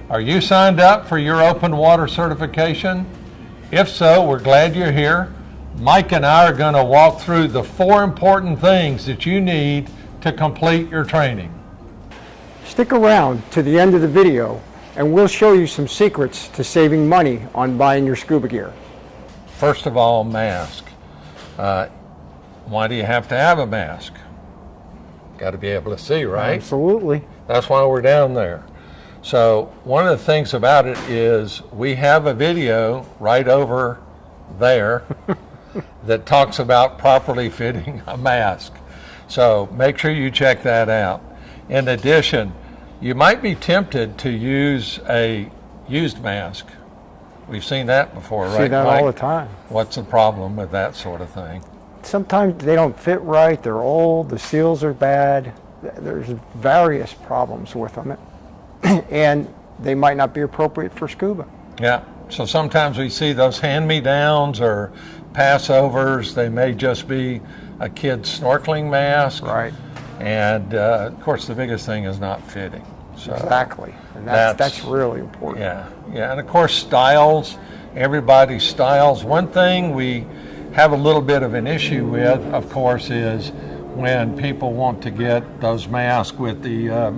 Are you signed up for your open water certification? If so, we're glad you're here. Mike and I are going to walk through the 4 important things that you need to complete your training. Stick around to the end of the video and we'll show you some secrets to saving money on buying your scuba gear. First of all, mask. Why do you have to have a mask? Got to be able to see, right? Absolutely. That's why we're down there. So one of the things about it is we have a video right over there that talks about properly fitting a mask. So make sure you check that out. In addition, you might be tempted to use a used mask. We've seen that before, right? See that Mike? all the time. What's the problem with that sort of thing? Sometimes they don't fit right, they're old, the seals are bad. There's various problems with them. And they might not be appropriate for scuba. Yeah, so sometimes we see those hand-me-downs or passovers. They may just be a kid's snorkeling mask. Right. And of course, the biggest thing is not fitting. So exactly, and that's really important. Yeah, and of course, styles, everybody's styles. One thing we have a little bit of an issue with, of course, is when people want to get those masks with the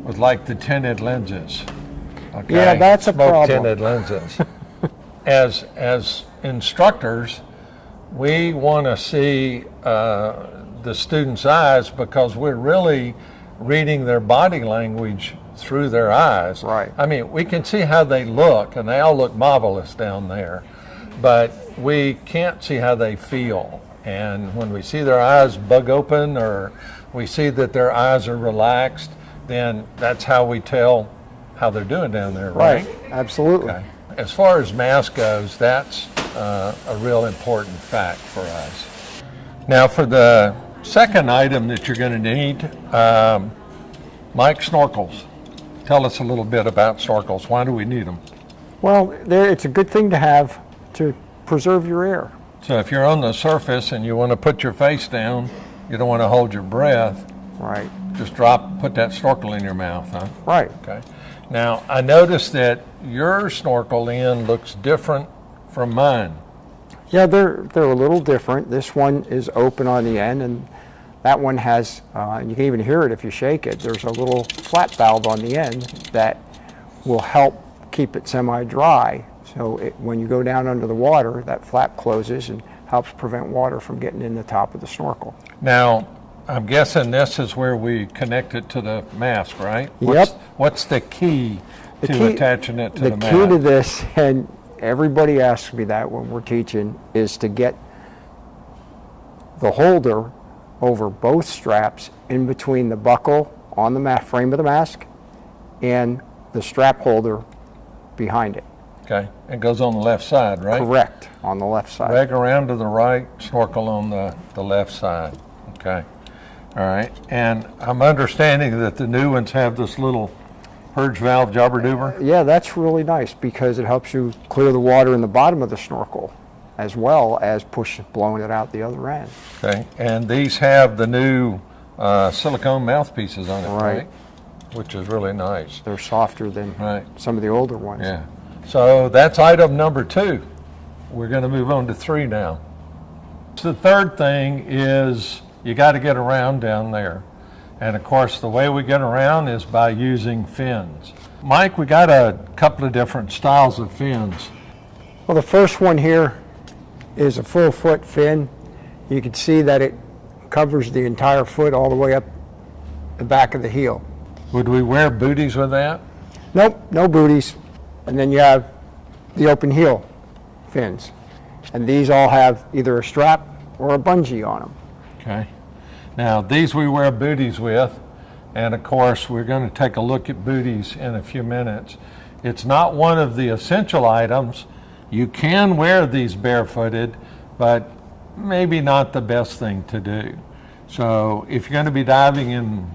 with like the tinted lenses. Okay? Yeah, that's a problem. Tinted lenses. As instructors, we want to see the students' eyes because we're really reading their body language through their eyes. Right. I mean, we can see how they look, and they all look marvelous down there, but we can't see how they feel. And when we see their eyes bug open or we see that their eyes are relaxed, then that's how we tell how they're doing down there, right? Right, absolutely. Okay. As far as mask goes, that's a real important fact for us. Now for the second item that you're going to need, Mike, snorkels. Tell us a little bit about snorkels. Why do we need them? Well, it's a good thing to have to preserve your air. So if you're on the surface and you want to put your face down, you don't want to hold your breath. Right. Just put that snorkel in your mouth, huh? Right. Okay. Now, I noticed that your snorkel end looks different from mine. Yeah, they're a little different. This one is open on the end, and that one has, you can even hear it if you shake it, there's a little flap valve on the end that will help keep it semi-dry. So when you go down under the water, that flap closes and helps prevent water from getting in the top of the snorkel. Now, I'm guessing this is where we connect it to the mask, right? Yep. What's the key to attaching it to the mask? The key to this, and everybody asks me that when we're teaching, is to get the holder over both straps in between the buckle on the frame of the mask and the strap holder behind it. Okay, it goes on the left side, right? Correct, on the left side. Drag around to the right, snorkel on the left side. Okay, all right. And I'm understanding that the new ones have this little purge valve jobber-doober. Yeah, that's really nice because it helps you clear the water in the bottom of the snorkel as well as blowing it out the other end. Okay, and these have the new silicone mouthpieces on it, right? Which is really nice. They're softer than some of the older ones. Yeah. So that's item number 2. We're going to move on to 3 now. So the third thing is you got to get around down there. And of course, the way we get around is by using fins. Mike, we got a couple of different styles of fins. Well, the first one here is a full foot fin. You can see that it covers the entire foot all the way up the back of the heel. Would we wear booties with that? Nope, no booties. And then you have the open heel fins. And these all have either a strap or a bungee on them. Okay. Now these we wear booties with, and of course we're going to take a look at booties in a few minutes. It's not one of the essential items. You can wear these barefooted, but maybe not the best thing to do. So if you're going to be diving in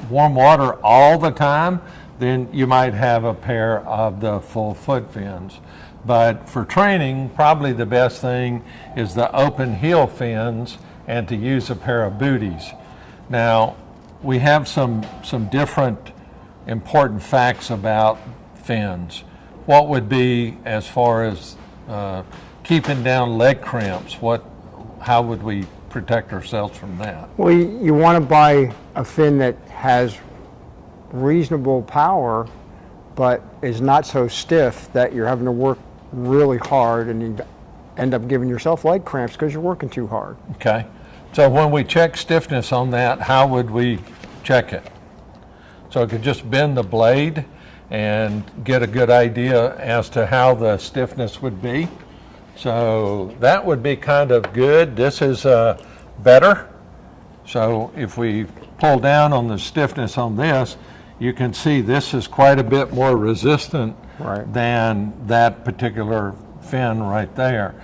warm water all the time, then you might have a pair of the full foot fins. But for training, probably the best thing is the open heel fins and to use a pair of booties. Now, we have some different important facts about fins, what would be as far as keeping down leg cramps? How would we protect ourselves from that? Well, you want to buy a fin that has reasonable power, but is not so stiff that you're having to work really hard and you end up giving yourself leg cramps because you're working too hard. Okay. So when we check stiffness on that, how would we check it? So it could just bend the blade and get a good idea as to how the stiffness would be. So that would be kind of good. This is better. So if we pull down on the stiffness on this, you can see this is quite a bit more resistant than that particular fin right there.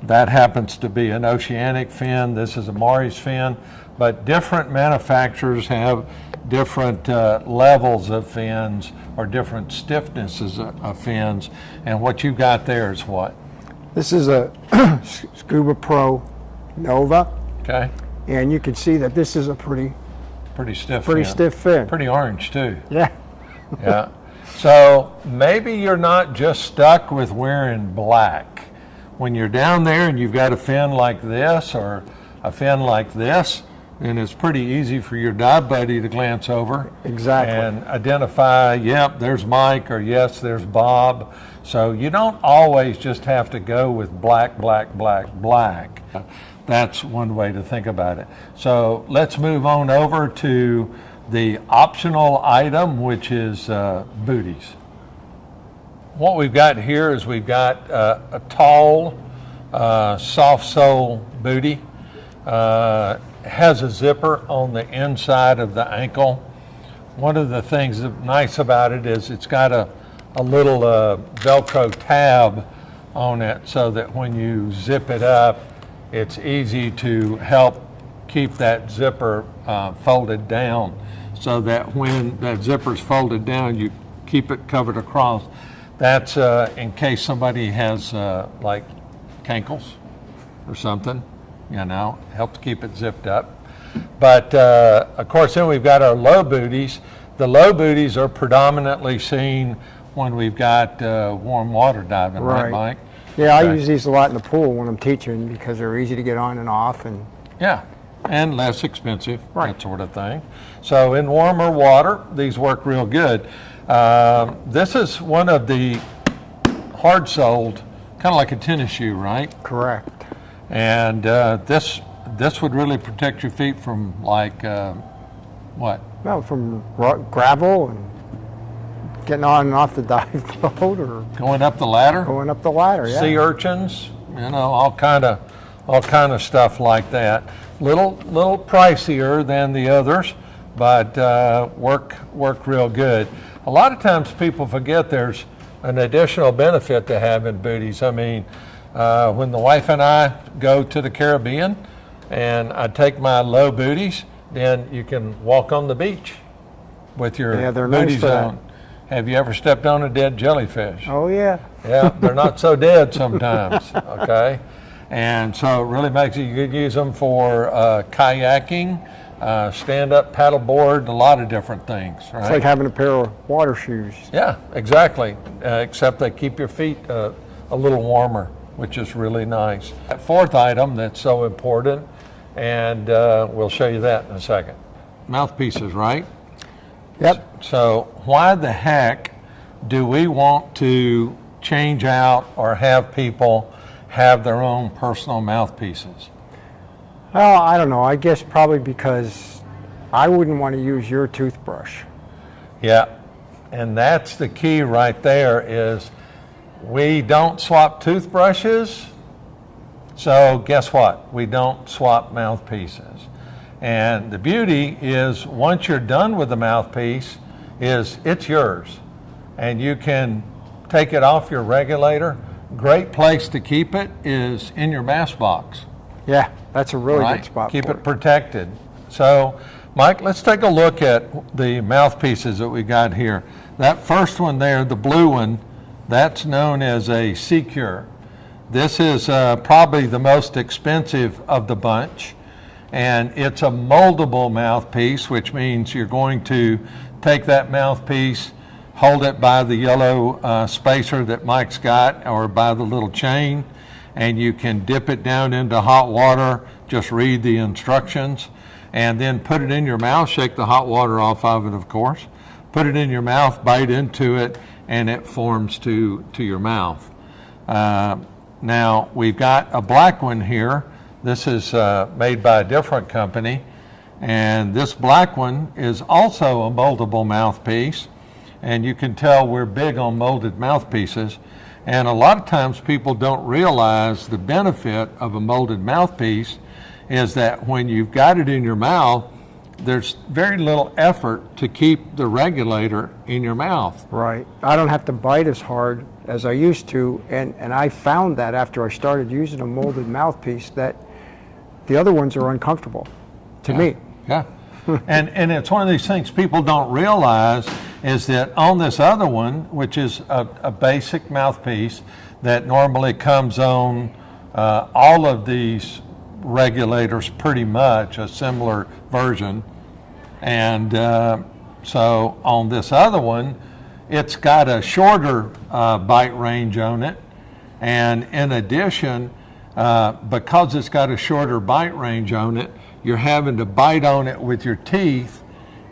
That happens to be an oceanic fin. This is a Maury's fin, but different manufacturers have different levels of fins or different stiffnesses of fins. And what you got there is what? This is a Scuba Pro Nova. Okay. And you can see that this is a pretty stiff stiff fin. Pretty orange too. Yeah. Yeah. So maybe you're not just stuck with wearing black. When you're down there and you've got a fin like this or a fin like this, then it's pretty easy for your dive buddy to glance over. Exactly. And identify, yep, there's Mike, or yes, there's Bob. So you don't always just have to go with black, black, black, black. That's one way to think about it. So let's move on over to the optional item, which is booties. What we've got here is we've got a tall, soft sole bootie. Has a zipper on the inside of the ankle. One of the things that's nice about it is it's got a little Velcro tab on it so that when you zip it up, it's easy to help keep that zipper folded down, so that when that zipper's folded down, you keep it covered across. That's in case somebody has like cankles or something, you know, helps keep it zipped up. But of course, then we've got our low booties. The low booties are predominantly seen when we've got warm water diving, right, Mike? Yeah, okay. I use these a lot in the pool when I'm teaching because they're easy to get on and off. And yeah, and less expensive, that sort of thing. So in warmer water, these work real good. This is one of the hard-soled, kind of like a tennis shoe, right? Correct. And this would really protect your feet from like what? Well, from gravel and getting on and off the dive boat, or going up the ladder. Going up the ladder, yeah. Sea urchins, you know, all kind of stuff like that. Little pricier than the others, but work real good. A lot of times people forget there's an additional benefit to having booties. I mean, when the wife and I go to the Caribbean and I take my low booties, then you can walk on the beach with your booties on. Have you ever stepped on a dead jellyfish? Oh, yeah. Yeah, they're not so dead sometimes, okay? And so it really makes it, you could use them for kayaking, stand-up paddleboard, a lot of different things, right? It's like having a pair of water shoes. Yeah, exactly, except they keep your feet a little warmer, which is really nice. That fourth item that's so important, and we'll show you that in a second. Mouthpieces, right? Yep. So why the heck do we want to change out or have people have their own personal mouthpieces? Well, I don't know. I guess probably because I wouldn't want to use your toothbrush. Yeah, and that's the key right there is we don't swap toothbrushes, so guess what? We don't swap mouthpieces. And the beauty is once you're done with the mouthpiece, it's yours. And you can take it off your regulator. Great place to keep it is in your bass box. Yeah, that's a really good spot. Keep it protected. So, Mike, let's take a look at the mouthpieces that we got here. That first one there, the blue one, that's known as a Secure. This is probably the most expensive of the bunch. And it's a moldable mouthpiece, which means you're going to take that mouthpiece, hold it by the yellow spacer that Mike's got, or by the little chain, and you can dip it down into hot water. Just read the instructions, and then put it in your mouth. Shake the hot water off of it, of course. Put it in your mouth, bite into it, and it forms to your mouth. Now, we've got a black one here. This is made by a different company, and this black one is also a moldable mouthpiece, and you can tell we're big on molded mouthpieces. And a lot of times people don't realize the benefit of a molded mouthpiece is that when you've got it in your mouth, there's very little effort to keep the regulator in your mouth. Right. I don't have to bite as hard as I used to, and I found that after I started using a molded mouthpiece that the other ones are uncomfortable to me. Yeah. And it's one of these things people don't realize is that on this other one, which is a basic mouthpiece that normally comes on all of these regulators, pretty much a similar version. And so on this other one, it's got a shorter bite range on it. And in addition, because it's got a shorter bite range on it, you're having to bite on it with your teeth.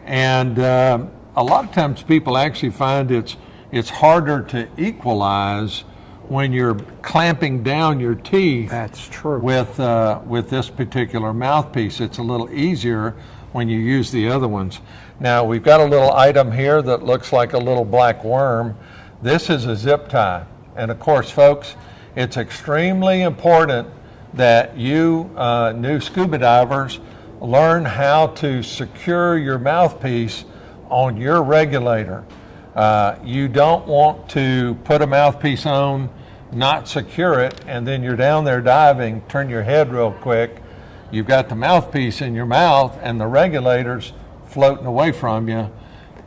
And a lot of times people actually find it's harder to equalize when you're clamping down your teeth. That's true. With this particular mouthpiece. It's a little easier when you use the other ones. Now, we've got a little item here that looks like a little black worm. This is a zip tie. And of course, folks, it's extremely important that you new scuba divers learn how to secure your mouthpiece on your regulator. You don't want to put a mouthpiece on, not secure it, and then you're down there diving, turn your head real quick, you've got the mouthpiece in your mouth and the regulators floating away from you.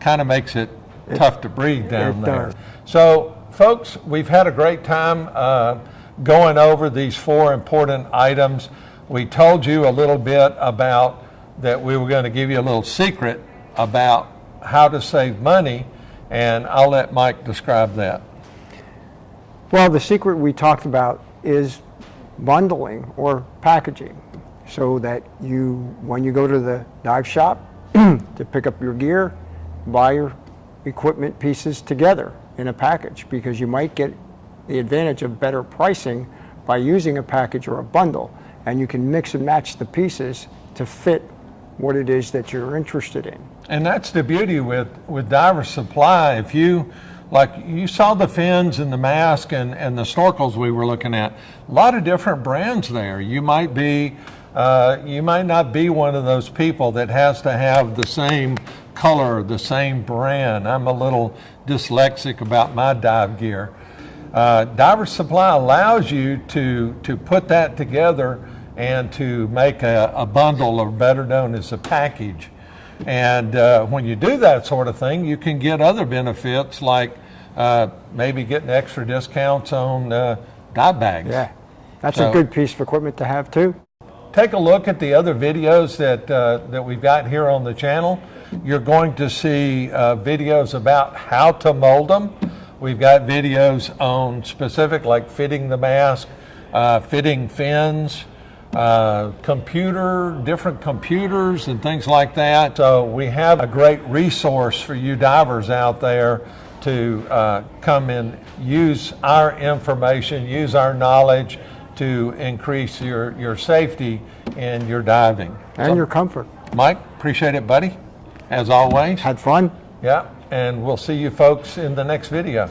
Kind of makes it tough to breathe down there. Does. So folks, we've had a great time going over these 4 important items. We told you a little bit about that we were going to give you a little secret about how to save money, and I'll let Mike describe that. Well, the secret we talked about is bundling or packaging, so that you, when you go to the dive shop to pick up your gear, buy your equipment pieces together in a package, because you might get the advantage of better pricing by using a package or a bundle, and you can mix and match the pieces to fit what it is that you're interested in. And that's the beauty with Diver Supply. If you, like you saw the fins and the mask and the snorkels we were looking at, a lot of different brands there. You might be, you might not be one of those people that has to have the same color, the same brand. I'm a little dyslexic about my dive gear. Diver Supply allows you to put that together and to make a bundle, or better known as a package. And when you do that sort of thing, you can get other benefits, like maybe getting extra discounts on dive bags. Yeah, that's a good piece of equipment to have too. Take a look at the other videos that we've got here on the channel. You're going to see videos about how to mold them. We've got videos on specific, like fitting the mask, fitting fins, different computers and things like that. So we have a great resource for you divers out there to come and use our information, use our knowledge to increase your safety in your diving. And your comfort. Mike, appreciate it, buddy, as always. Had fun? Yeah, and we'll see you folks in the next video.